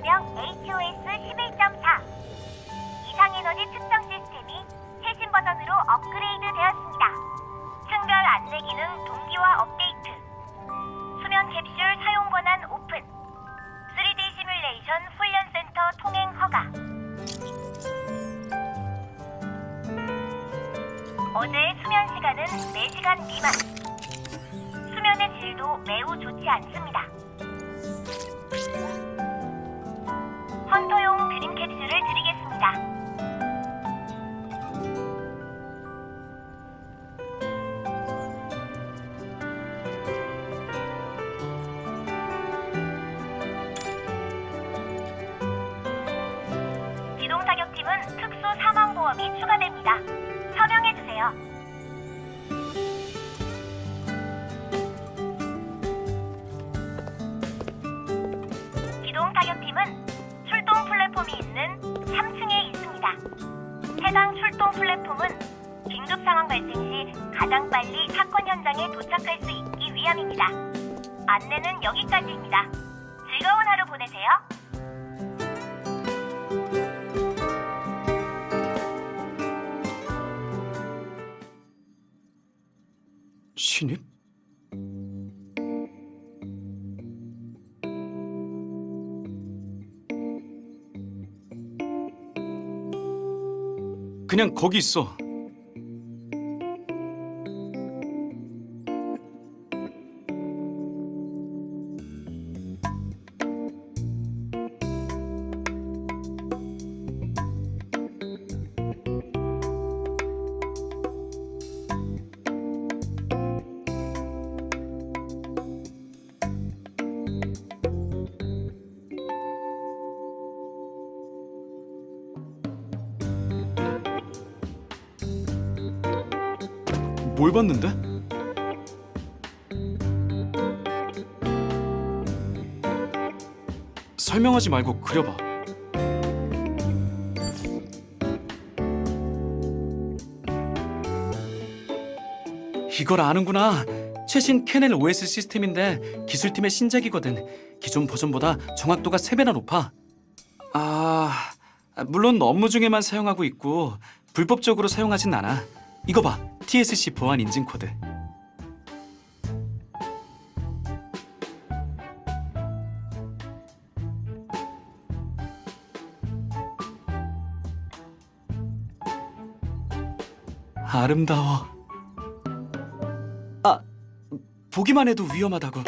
일명 HOS 11.4 이상에너지 측정 시스템이 최신 버전으로 업그레이드 되었습니다. 층별 안내 기능 동기화 업데이트, 수면 캡슐 사용 권한 오픈, 3D 시뮬레이션 훈련센터 통행 허가. 어제의 수면 시간은 4시간 미만. 수면의 질도 매우 좋지 않습니다. 헌터용 드림 캡슐을 드리겠습니다. 기동사격팀은 특수 사망보험이 추가됩니다. 서명해주세요. 기동사격팀은 출동 플랫폼이 있는 3층에 있습니다. 해당 출동 플랫폼은 긴급상황 발생 시 가장 빨리 사건 현장에 도착할 수 있기 위함입니다. 안내는 여기까지입니다. 즐거운 하루 보내세요. 신입? 그냥 거기 있어. 뭘 봤는데? 설명하지 말고 그려봐. 이걸 아는구나. 최신 캐넬 OS 시스템인데 기술팀의 신작이거든. 기존 버전보다 정확도가 3배나 높아. 물론 업무 중에만 사용하고 있고 불법적으로 사용하진 않아. 이거 봐. TSC 보안 인증 코드. 아름다워. 보기만 해도 위험하다고.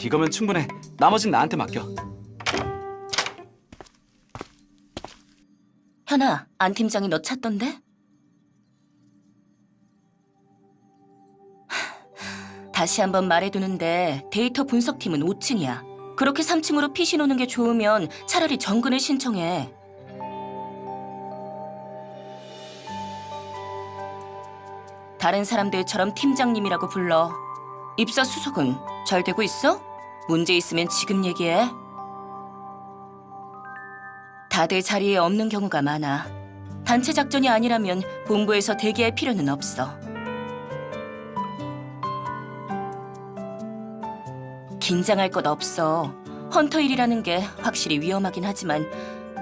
이거면 충분해. 나머진 나한테 맡겨. 현아, 안 팀장이 너 찾던데? 다시 한번 말해두는데 데이터 분석팀은 5층이야. 그렇게 3층으로 PC 노는 게 좋으면 차라리 정근을 신청해. 다른 사람들처럼 팀장님이라고 불러. 입사 수속은 잘 되고 있어? 문제 있으면 지금 얘기해. 다들 자리에 없는 경우가 많아. 단체 작전이 아니라면 본부에서 대기할 필요는 없어. 긴장할 것 없어. 헌터 일이라는 게 확실히 위험하긴 하지만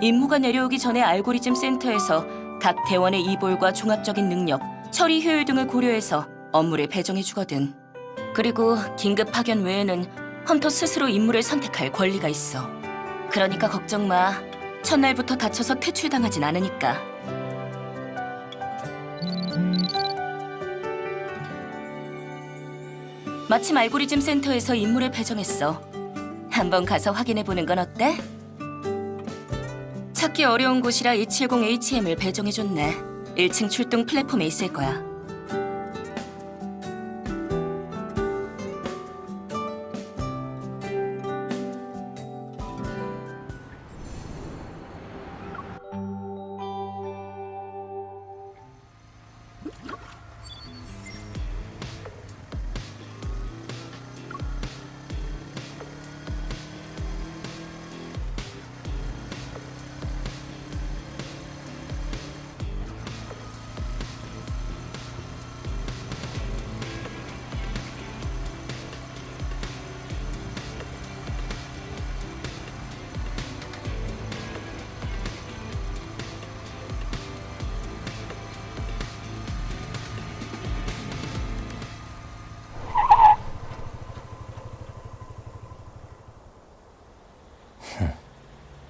임무가 내려오기 전에 알고리즘 센터에서 각 대원의 이볼과 종합적인 능력, 처리 효율 등을 고려해서 업무를 배정해주거든. 그리고 긴급 파견 외에는 헌터 스스로 임무를 선택할 권리가 있어. 그러니까 걱정 마. 첫날부터 다쳐서 퇴출당하진 않으니까. 마침 알고리즘 센터에서 임무를 배정했어. 한번 가서 확인해보는 건 어때? 찾기 어려운 곳이라 270HM을 배정해줬네. 1층 출동 플랫폼에 있을 거야.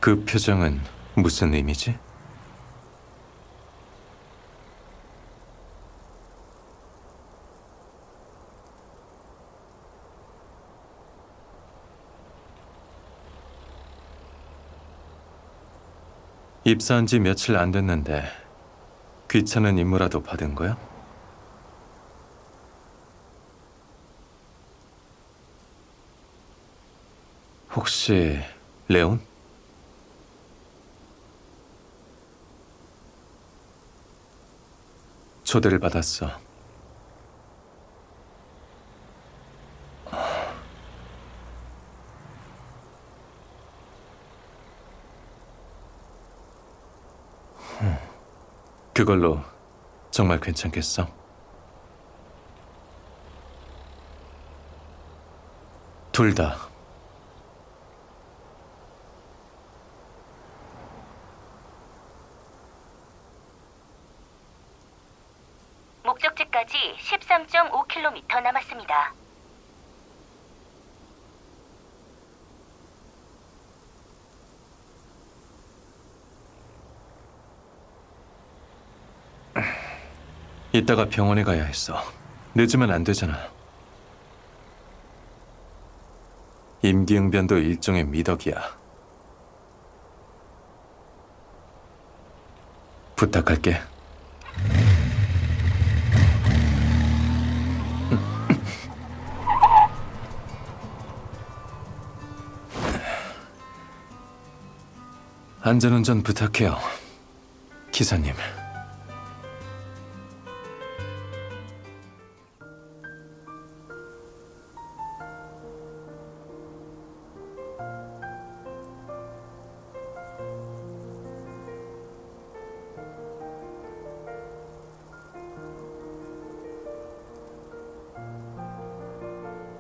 그 표정은 무슨 의미지? 입사한 지 며칠 안 됐는데 귀찮은 임무라도 받은 거야? 혹시 레온? 초대를 받았어. 그걸로 정말 괜찮겠어? 둘 다. 목적지까지 13.5km 남았습니다. 이따가 병원에 가야 했어. 늦으면 안 되잖아. 임기응변도 일종의 미덕이야. 부탁할게. 안전운전 부탁해요, 기사님.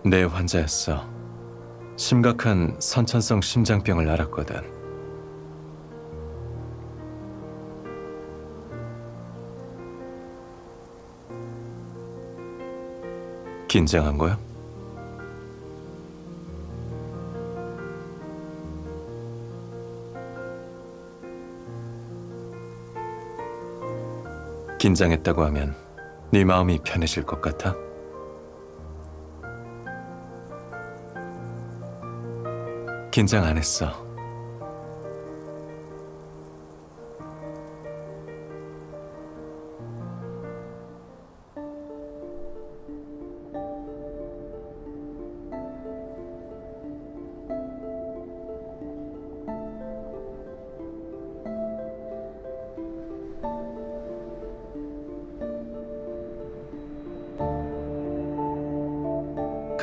내 환자였어. 심각한 선천성 심장병을 앓았거든. 긴장한 거야? 긴장했다고 하면 네 마음이 편해질 것 같아? 긴장 안 했어.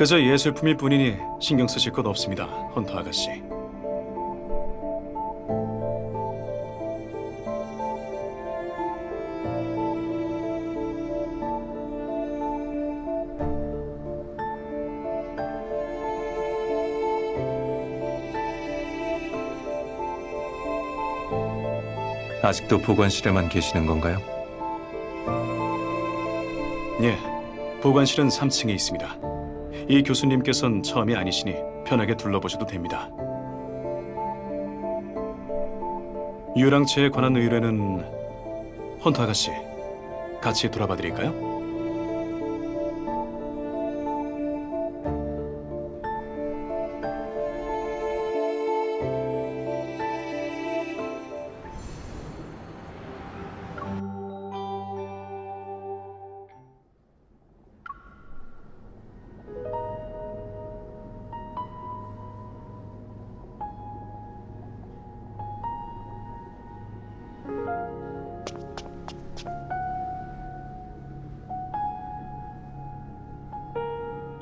그저 예술품일 뿐이니 신경 쓰실 것 없습니다, 헌터 아가씨. 아직도 보관실에만 계시는 건가요? 예, 보관실은 3층에 있습니다. 이 교수님께서는 처음이 아니시니 편하게 둘러보셔도 됩니다. 유랑체에 관한 의뢰는 헌터 아가씨, 같이 돌아봐 드릴까요?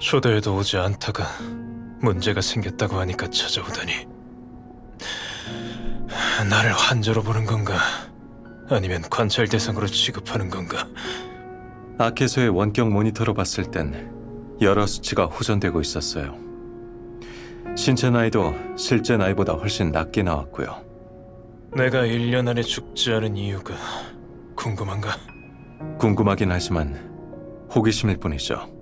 초대해도 오지 않다가 문제가 생겼다고 하니까 찾아오다니. 나를 환자로 보는 건가? 아니면 관찰 대상으로 취급하는 건가? 아케소의 원격 모니터로 봤을 땐 여러 수치가 호전되고 있었어요. 신체 나이도 실제 나이보다 훨씬 낮게 나왔고요. 내가 1년 안에 죽지 않은 이유가 궁금한가? 궁금하긴 하지만 호기심일 뿐이죠.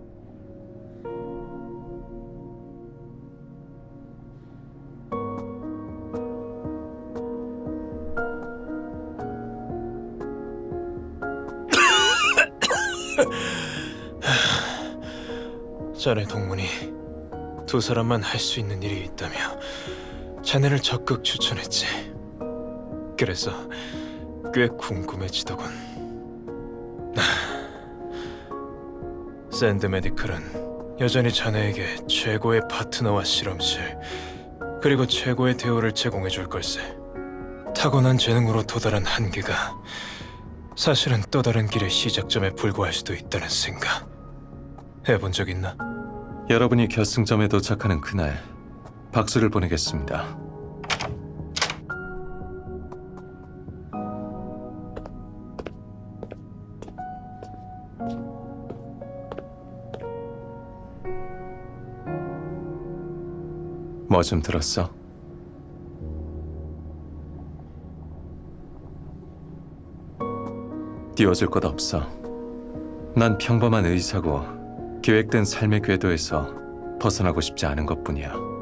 자네 동문이 두 사람만 할 수 있는 일이 있다며 자네를 적극 추천했지. 그래서 꽤 궁금해지더군. 샌드 메디컬은 여전히 자네에게 최고의 파트너와 실험실 그리고 최고의 대우를 제공해 줄 걸세. 타고난 재능으로 도달한 한계가 사실은 또 다른 길의 시작점에 불과할 수도 있다는 생각 해본 적 있나? 여러분이 결승점에 도착하는 그날 박수를 보내겠습니다. 뭐 좀 들었어? 띄워줄 것 없어. 난 평범한 의사고 계획된 삶의 궤도에서 벗어나고 싶지 않은 것뿐이야.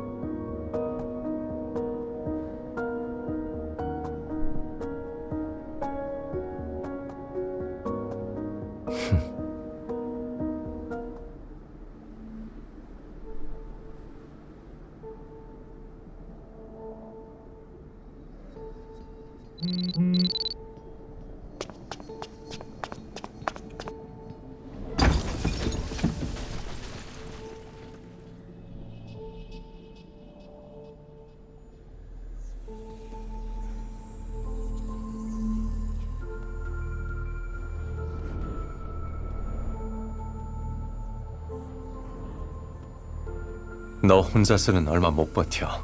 너 혼자서는 얼마 못 버텨.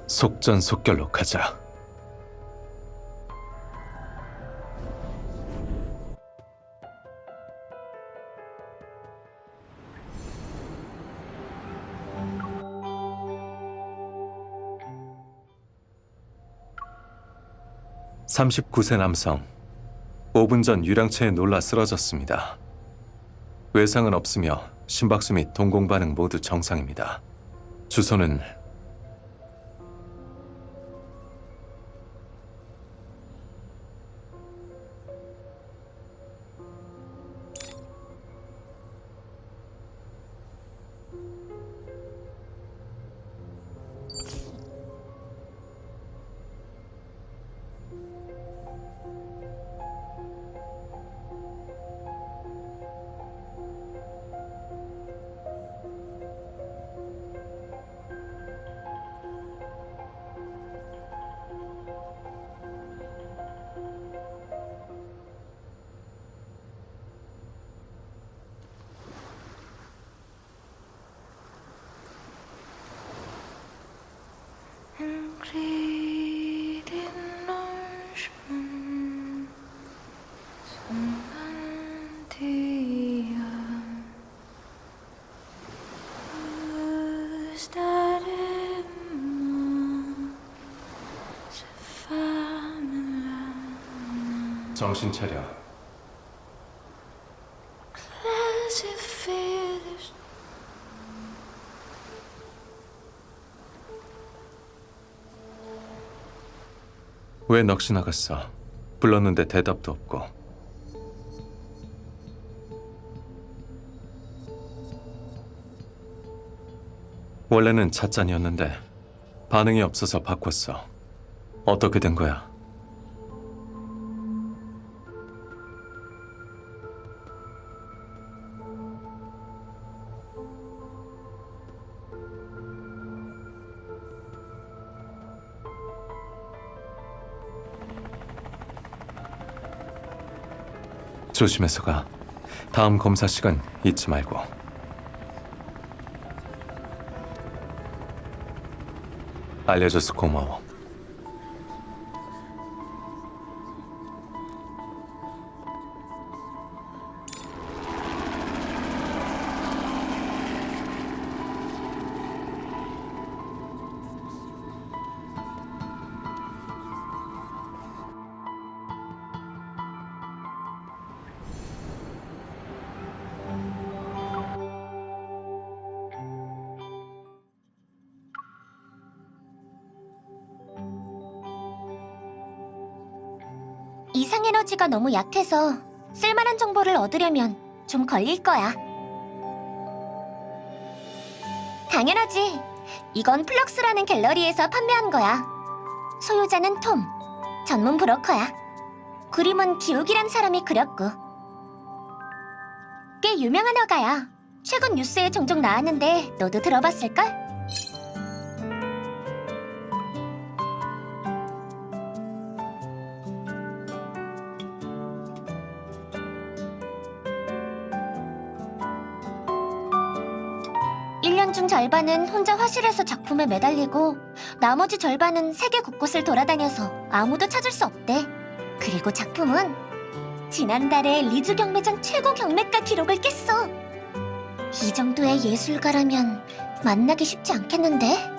속전속결로 가자. (39세) 남성 5분 전 유량체에 놀라 쓰러졌습니다. 외상은 없으며 심박수 및 동공 반응 모두 정상입니다. 주소는 정신 차려. 왜 넋이 나갔어? 불렀는데 대답도 없고. 원래는 찻잔이었는데 반응이 없어서 바꿨어. 어떻게 된 거야? 조심해서 가. 다음 검사 시간 잊지 말고. 알려줘서 고마워. 이상 에너지가 너무 약해서 쓸만한 정보를 얻으려면 좀 걸릴 거야. 당연하지. 이건 플럭스라는 갤러리에서 판매한 거야. 소유자는 톰, 전문 브로커야. 그림은 기욱이란 사람이 그렸고. 꽤 유명한 화가야. 최근 뉴스에 종종 나왔는데 너도 들어봤을걸? 일 년 중 절반은 혼자 화실에서 작품에 매달리고 나머지 절반은 세계 곳곳을 돌아다녀서 아무도 찾을 수 없대. 그리고 작품은 지난달에 리즈 경매장 최고 경매가 기록을 깼어. 이 정도의 예술가라면 만나기 쉽지 않겠는데?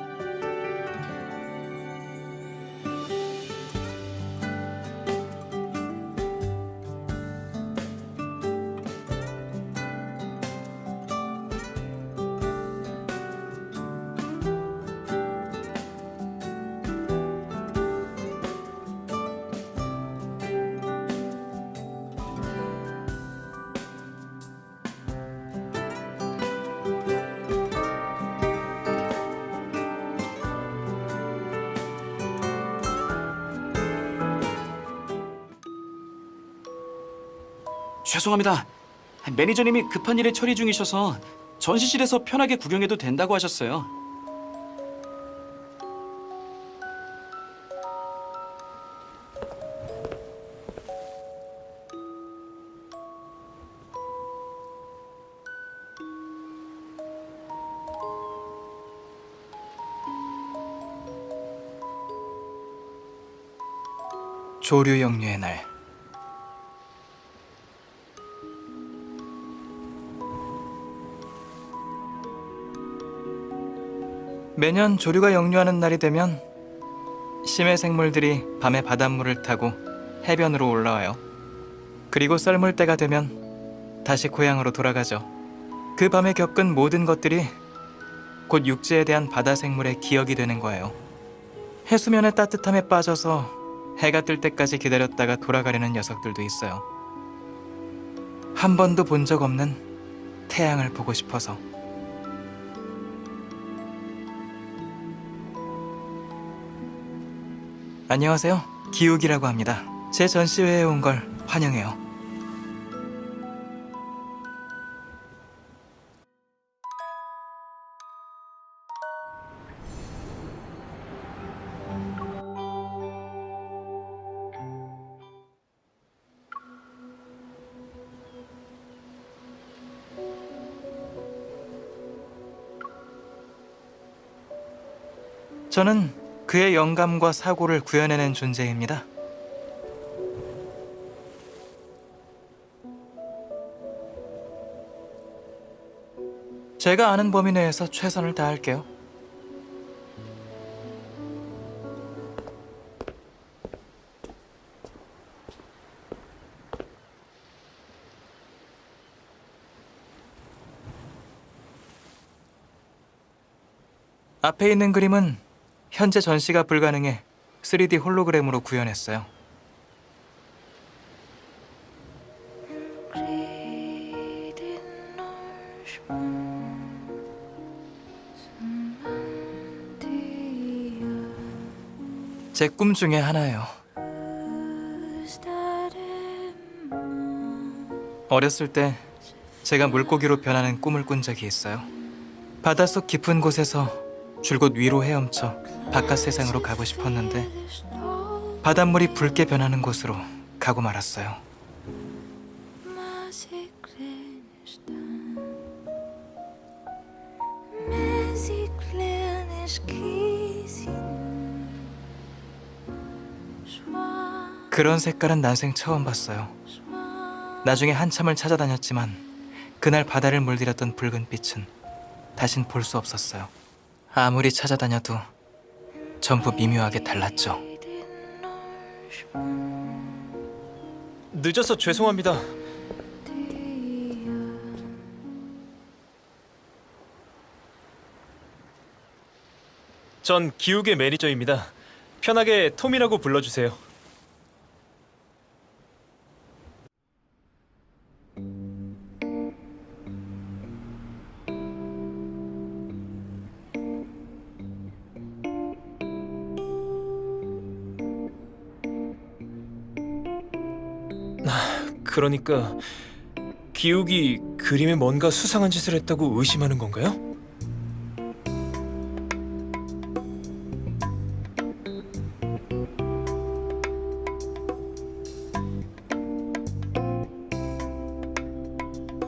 죄송합니다. 매니저님이 급한 일에 처리 중이셔서 전시실에서 편하게 구경해도 된다고 하셨어요. 조류 역류의 날. 매년 조류가 역류하는 날이 되면 심해 생물들이 밤에 바닷물을 타고 해변으로 올라와요. 그리고 썰물 때가 되면 다시 고향으로 돌아가죠. 그 밤에 겪은 모든 것들이 곧 육지에 대한 바다 생물의 기억이 되는 거예요. 해수면의 따뜻함에 빠져서 해가 뜰 때까지 기다렸다가 돌아가려는 녀석들도 있어요. 한 번도 본 적 없는 태양을 보고 싶어서. 안녕하세요. 기욱이라고 합니다. 제 전시회에 온 걸 환영해요. 저는 그의 영감과 사고를 구현해낸 존재입니다. 제가 아는 범위 내에서 최선을 다할게요. 앞에 있는 그림은 현재 전시가 불가능해 3D 홀로그램으로 구현했어요. 제 꿈 중에 하나예요. 어렸을 때 제가 물고기로 변하는 꿈을 꾼 적이 있어요. 바닷속 깊은 곳에서 줄곧 위로 헤엄쳐 바깥 세상으로 가고 싶었는데 바닷물이 붉게 변하는 곳으로 가고 말았어요. 그런 색깔은 난생 처음 봤어요. 나중에 한참을 찾아다녔지만 그날 바다를 물들였던 붉은 빛은 다신 볼 수 없었어요. 아무리 찾아다녀도 전부 미묘하게 달랐죠. 늦어서 죄송합니다. 전 기욱의 매니저입니다. 편하게 톰이라고 불러주세요. 그러니까 기욱이 그림에 뭔가 수상한 짓을 했다고 의심하는 건가요?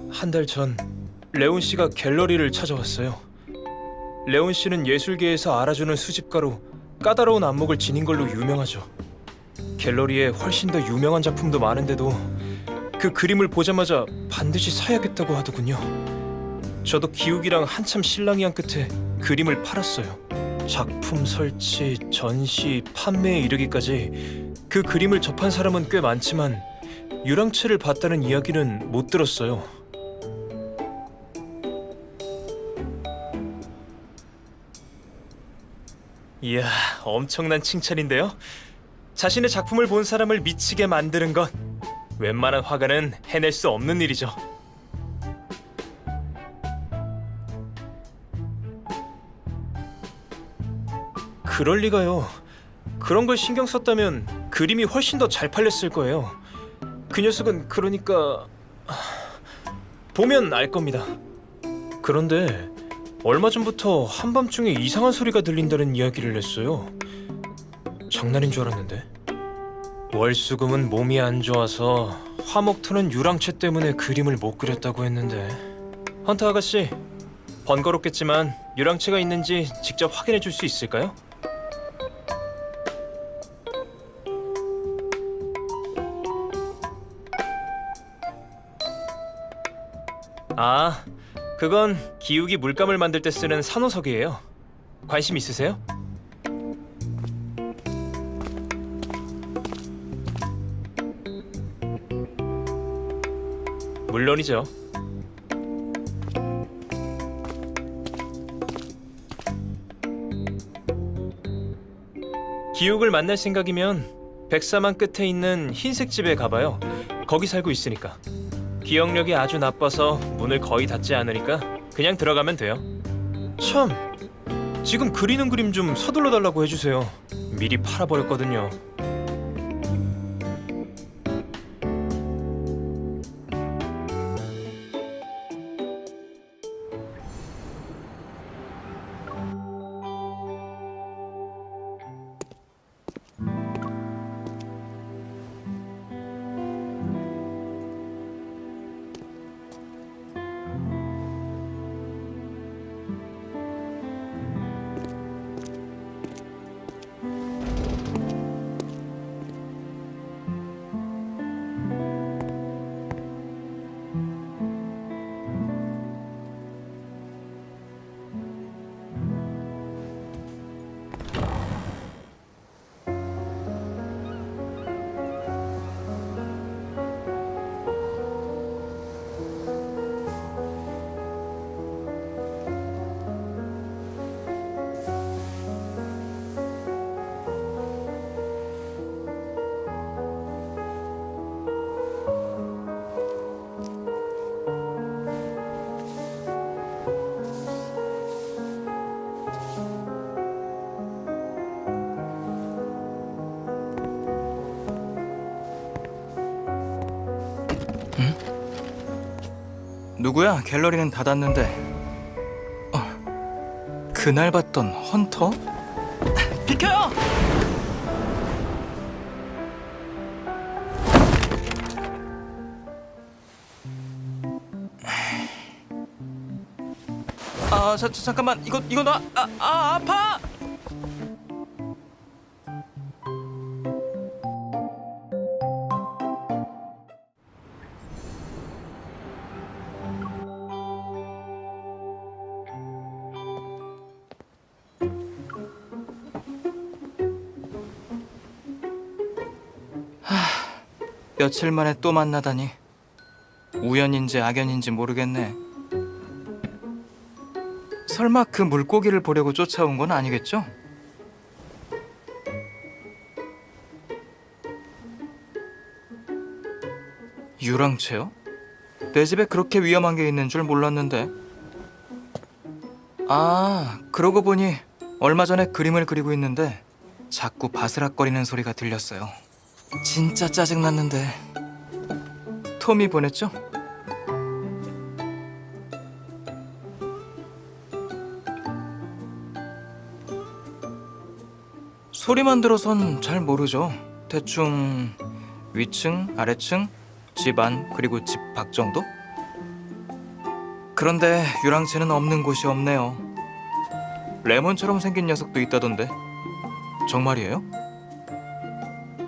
한 달 전 레온 씨가 갤러리를 찾아왔어요. 레온 씨는 예술계에서 알아주는 수집가로 까다로운 안목을 지닌 걸로 유명하죠. 갤러리에 훨씬 더 유명한 작품도 많은데도 그 그림을 보자마자 반드시 사야겠다고 하더군요. 저도 기욱이랑 한참 실랑이한 끝에 그림을 팔았어요. 작품 설치, 전시, 판매에 이르기까지 그 그림을 접한 사람은 꽤 많지만 유랑채를 봤다는 이야기는 못 들었어요. 이야, 엄청난 칭찬인데요. 자신의 작품을 본 사람을 미치게 만드는 건 웬만한 화가는 해낼 수 없는 일이죠. 그럴 리가요. 그런 걸 신경 썼다면 그림이 훨씬 더 잘 팔렸을 거예요. 그 녀석은 그러니까 보면 알 겁니다. 그런데 얼마 전부터 한밤중에 이상한 소리가 들린다는 이야기를 했어요. 장난인 줄 알았는데. 월수금은 몸이 안 좋아서 화목토는 유랑채 때문에 그림을 못 그렸다고 했는데. 헌터 아가씨, 번거롭겠지만 유랑채가 있는지 직접 확인해 줄 수 있을까요? 아, 그건 기욱이 물감을 만들 때 쓰는 산호석이에요. 관심 있으세요? 물론이죠. 기욱을 만날 생각이면 백사만 끝에 있는 흰색 집에 가봐요. 거기 살고 있으니까. 기억력이 아주 나빠서 문을 거의 닫지 않으니까 그냥 들어가면 돼요. 참, 지금 그리는 그림 좀 서둘러 달라고 해주세요. 미리 팔아버렸거든요. 누구야? 갤러리는 닫았는데. 그날 봤던 헌터? 비켜요! 잠깐만. 이거 나 아파! 며칠 만에 또 만나다니. 우연인지 악연인지 모르겠네. 설마 그 물고기를 보려고 쫓아온 건 아니겠죠? 유랑채요? 내 집에 그렇게 위험한 게 있는 줄 몰랐는데. 그러고 보니 얼마 전에 그림을 그리고 있는데 자꾸 바스락거리는 소리가 들렸어요. 진짜 짜증났는데 톰이 보냈죠? 소리만 들어선 잘 모르죠. 대충 위층, 아래층, 집 안, 그리고 집 밖 정도? 그런데 유랑채는 없는 곳이 없네요. 레몬처럼 생긴 녀석도 있다던데. 정말이에요?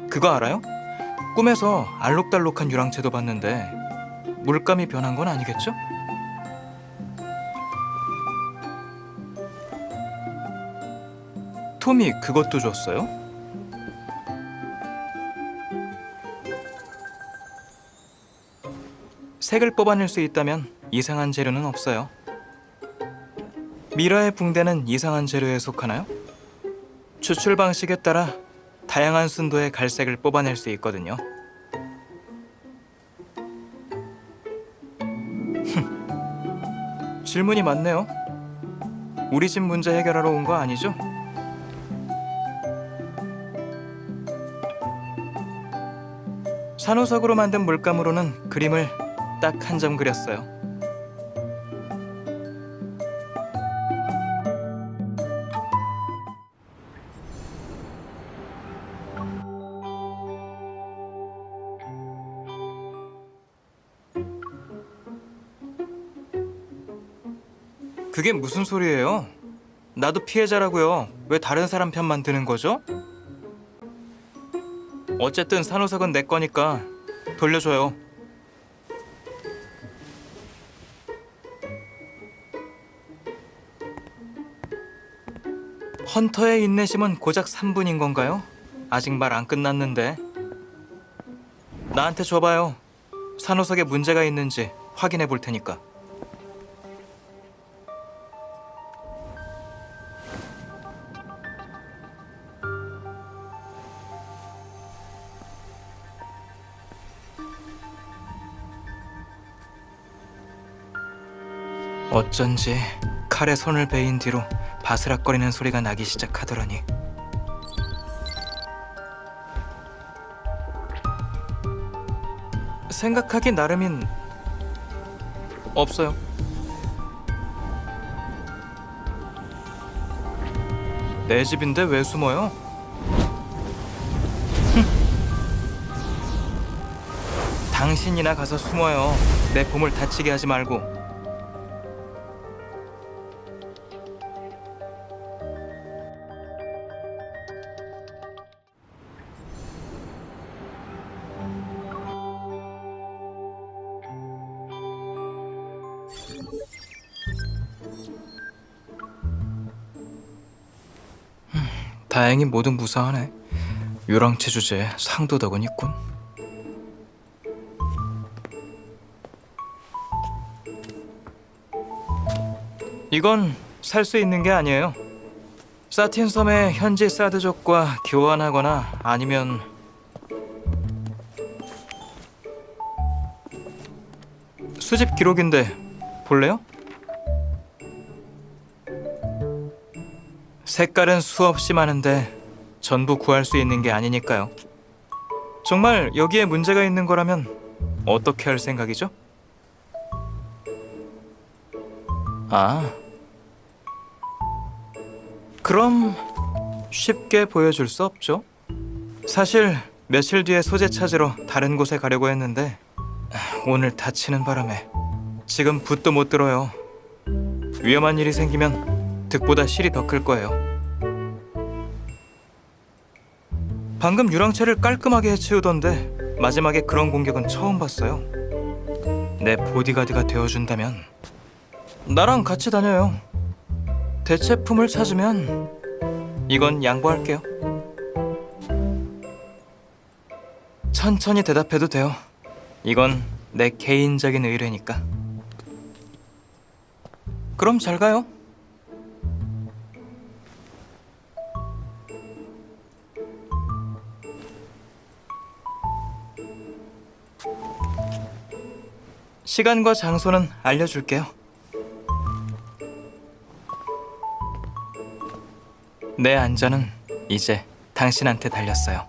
그거 알아요? 꿈에서 알록달록한 유랑채도 봤는데 물감이 변한 건 아니겠죠? 톰이 그것도 줬어요? 색을 뽑아낼 수 있다면 이상한 재료는 없어요. 미라의 붕대는 이상한 재료에 속하나요? 추출 방식에 따라 다양한 순도의 갈색을 뽑아낼 수 있거든요. 질문이 많네요. 우리 집 문제 해결하러 온 거 아니죠? 산호석으로 만든 물감으로는 그림을 딱 한 점 그렸어요. 그게 무슨 소리예요? 나도 피해자라고요. 왜 다른 사람 편만 드는 거죠? 어쨌든 산호석은 내 거니까 돌려줘요. 헌터의 인내심은 고작 3분인 건가요? 아직 말 안 끝났는데. 나한테 줘봐요. 산호석에 문제가 있는지 확인해 볼 테니까. 어쩐지 칼에 손을 베인 뒤로 바스락거리는 소리가 나기 시작하더라니. 생각하기 나름인 없어요. 내 집인데 왜 숨어요? 당신이나 가서 숨어요. 내 봄을 다치게 하지 말고. 다행히 모두 무사하네. 유랑채 주제에 상도덕은 있군. 이건 살 수 있는 게 아니에요. 사틴 섬의 현지 사드족과 교환하거나 아니면 수집 기록인데 볼래요? 색깔은 수없이 많은데 전부 구할 수 있는 게 아니니까요. 정말 여기에 문제가 있는 거라면 어떻게 할 생각이죠? 아, 그럼 쉽게 보여줄 수 없죠. 사실 며칠 뒤에 소재 찾으러 다른 곳에 가려고 했는데 오늘 다치는 바람에 지금 붓도 못 들어요. 위험한 일이 생기면 득보다 실이 더 클 거예요. 방금 유랑채를 깔끔하게 해치우던데 마지막에 그런 공격은 처음 봤어요. 내 보디가드가 되어준다면 나랑 같이 다녀요. 대체품을 찾으면 이건 양보할게요. 천천히 대답해도 돼요. 이건 내 개인적인 의뢰니까. 그럼 잘 가요. 시간과 장소는 알려줄게요. 내 안전은 이제 당신한테 달렸어요.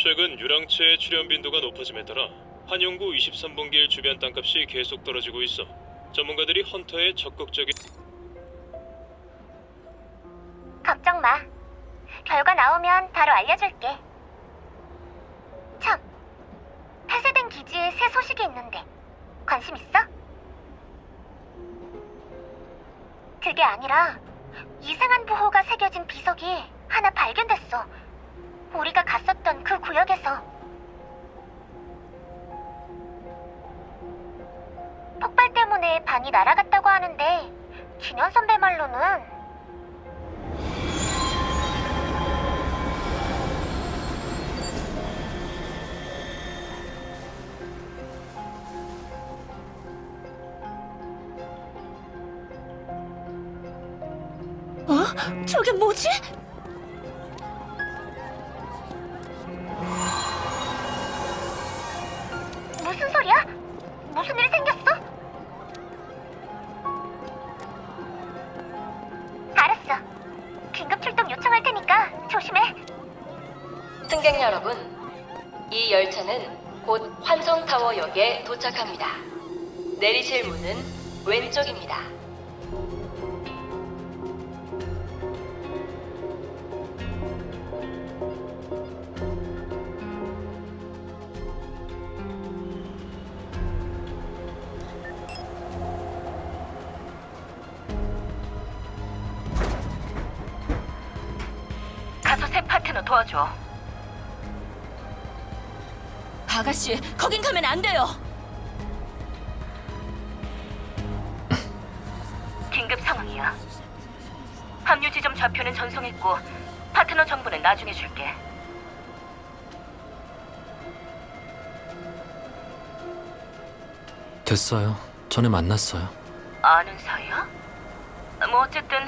최근 유랑체의 출현 빈도가 높아짐에 따라 한영구 23분길 주변 땅값이 계속 떨어지고 있어. 전문가들이 헌터의 적극적인 걱정 마. 결과 나오면 바로 알려줄게. 참, 폐쇄된 기지에 새 소식이 있는데 관심 있어? 그게 아니라 이상한 부호가 새겨진 비석이 하나 발견됐어. 우리가 갔었던 그 구역에서. 폭발 때문에 반이 날아갔다고 하는데 진현 선배 말로는 저게 뭐지? 무슨 소리야? 무슨 일 생겼어? 알았어. 긴급 출동 요청할 테니까 조심해. 승객 여러분, 이 열차는 곧 환송타워역에 도착합니다. 내리실 문은 왼쪽입니다. 가서 새 파트너 도와줘. 아가씨, 거긴 가면 안 돼요. 긴급 상황이야. 합류 지점 좌표는 전송했고 파트너 정보는 나중에 줄게. 됐어요. 전에 만났어요. 아는 사이야? 뭐 어쨌든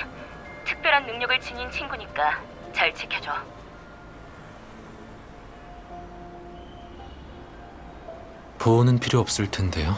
특별한 능력을 지닌 친구니까 잘 지켜줘. 보호는 필요 없을 텐데요.